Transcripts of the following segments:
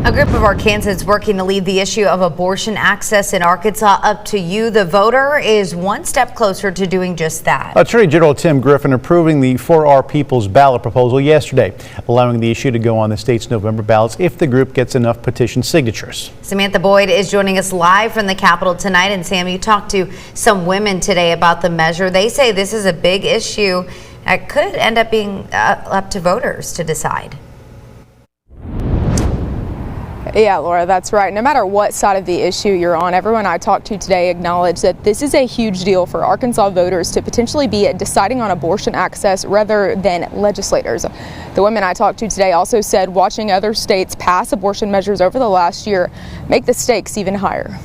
A group of Arkansans working to lead the issue of abortion access in Arkansas up to you, the voter, is one step closer to doing just that. Attorney General Tim Griffin approving the For Our People's ballot proposal yesterday, allowing the issue to go on the state's November ballots if the group gets enough petition signatures. Samantha Boyd is joining us live from the Capitol tonight. And Sam, you talked to some women today about the measure. They say this is a big issue that could end up being up to voters to decide. Yeah, Laura, that's right. No matter what side of the issue you're on, everyone I talked to today acknowledged that this is a huge deal for Arkansas voters to potentially be deciding on abortion access rather than legislators. The women I talked to today also said watching other states pass abortion measures over the last year make the stakes even higher.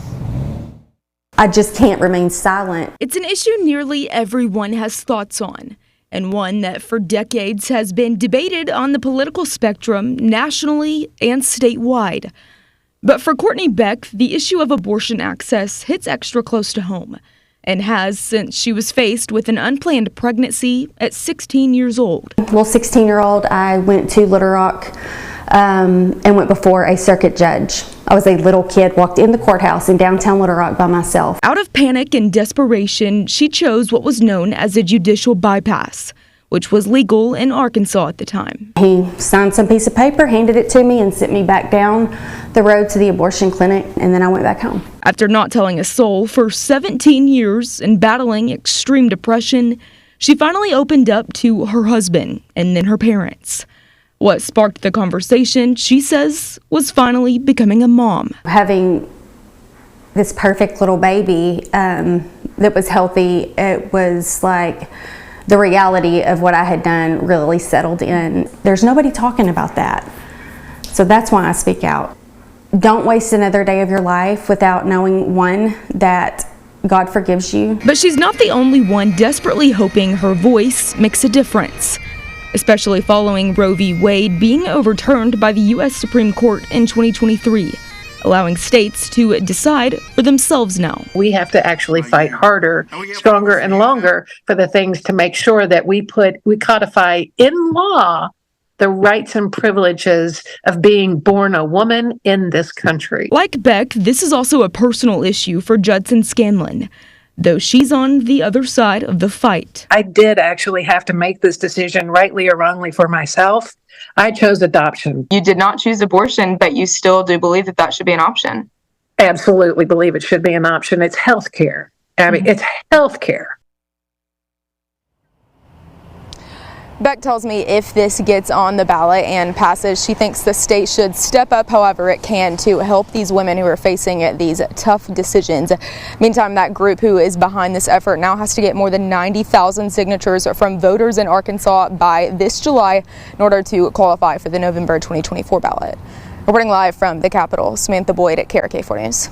I just can't remain silent. It's an issue nearly everyone has thoughts on, and one that for decades has been debated on the political spectrum nationally and statewide. But for Courtney Beck, the issue of abortion access hits extra close to home, and has since she was faced with an unplanned pregnancy at 16 years old. Well, 16-year-old, I went to Little Rock and went before a circuit judge. I was a little kid, walked in the courthouse in downtown Little Rock by myself. Out of panic and desperation, she chose what was known as a judicial bypass, which was legal in Arkansas at the time. He signed some piece of paper, handed it to me, and sent me back down the road to the abortion clinic, and then I went back home. After not telling a soul for 17 years and battling extreme depression, she finally opened up to her husband and then her parents. What sparked the conversation, she says, was finally becoming a mom. Having this perfect little baby that was healthy, it was like the reality of what I had done really settled in. There's nobody talking about that. So that's why I speak out. Don't waste another day of your life without knowing, one, that God forgives you. But she's not the only one desperately hoping her voice makes a difference, especially following Roe v. Wade being overturned by the U.S. Supreme Court in 2023, allowing states to decide for themselves now. We have to actually fight harder, stronger, and longer for the things to make sure that we codify in law the rights and privileges of being born a woman in this country. Like Beck, this is also a personal issue for Judson Scanlon, though she's on the other side of the fight. I did actually have to make this decision, rightly or wrongly, for myself. I chose adoption. You did not choose abortion, but you still do believe that that should be an option. Absolutely believe it should be an option. It's health care. I mean, it's health care. Beck tells me if this gets on the ballot and passes, she thinks the state should step up however it can to help these women who are facing these tough decisions. Meantime, that group who is behind this effort now has to get more than 90,000 signatures from voters in Arkansas by this July in order to qualify for the November 2024 ballot. Reporting live from the Capitol, Samantha Boyd at KARK 4 News.